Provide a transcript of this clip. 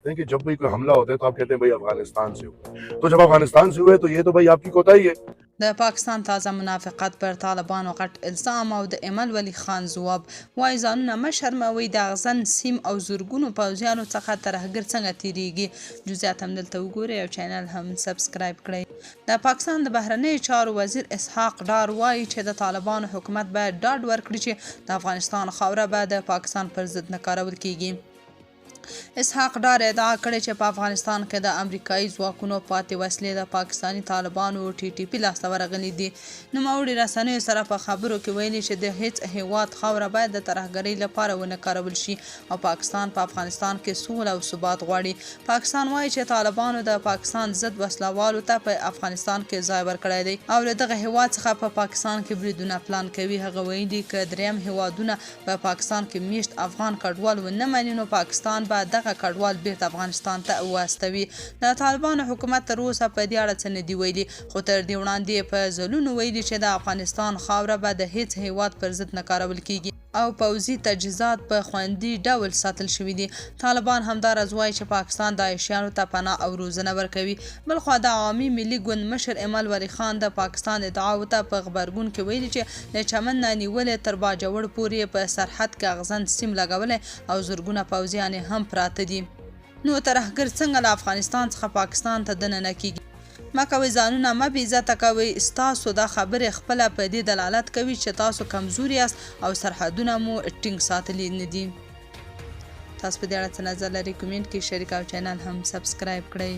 करते हैं कि जब भी कोई हमला होता है तो आप कहते हैं भाई अफगानिस्तान से हुआ, तो जब अफगानिस्तान से हुए तो ये तो भाई आपकी कोताही है। د پاکستان تازه منافقت پر طالبانو غټ الزام او د ایمل ولی خان ځواب وایي ځانونه مه شرموئ د اغزن سیم او زرګونو پوځیانو څخه ترهګر څنګه تیریږي. جزئیات هم دلته وګورئ او چینل هم سبسکرایب کړئ. د پاکستان د بهرنیو چارو وزیر اسحاق ډار وایي چې د طالبانو حکومت باید ډاډ ورکړي چې د افغانستان خاوره به د پاکستان پر ضد نه کارول کیږي. اسحاق ډار ادعا کړې چې په افغانستان کې د امریکایي ځواکونو پاتې وسلې د پاکستاني طالبانو ټي ټي پي لاسته ورغلي دي. نوموړي رسنیو سره په خبرو کې ویلي چې د هیڅ هیواد خاوره باید د ترهګرۍ لپاره ونه کارول شي او پاکستان په افغانستان کې سوله او ثبات غواړي. پاکستان وایي چې طالبانو د پاکستان ضد وسلوالو ته په افغانستان کې ځای ورکړی دی او له دغه هیواد څخه په پاکستان کې بریدونه پلان کوي. هغه ویلي که دریم هیوادونه په پاکستان کې میشت افغان کډوال ونه مني نو پاکستان دغه کډوال بیرته افغانستان ته واستوي. د طالبانو حکومت تر اوسه په دې اړه څه نه دي ویلي، خو تر دې وړاندې په ځلونو ویلي چې د افغانستان خاوره به د هیڅ هیواد پر ضد نه کارول کیږي او پوځي تجهیزات په خوندي ډول ساتل شوي دي. طالبان همداراز وایي چې پاکستان داعشیانو ته پناه او روزنه ورکوي. بلخوا د عوامي ملي ګوند مشر ایمل ولی خان د پاکستان ادعاو ته په غبرګون کې ویلي چې له چمن نه نیولې تر باجوړ پورې په سرحد کې اغزن سیم لګولی او زرګونه پوځیان هم پراته دي. نو ترهګر څنګه له افغانستان څخه پاکستان ته دننه کیږي؟ مه کوئ ځانونه مه بې عزته کوئ. ستاسو دا خبرې خپله په دې دلالت کوي چې تاسو کمزوري یاست او سرحدونه مو ټینګ ساتلي نه دي. تاسو په دې اړه څه نظر لرئ؟ کومنټ کې شریک او چینل هم سبسکرایب کړئ.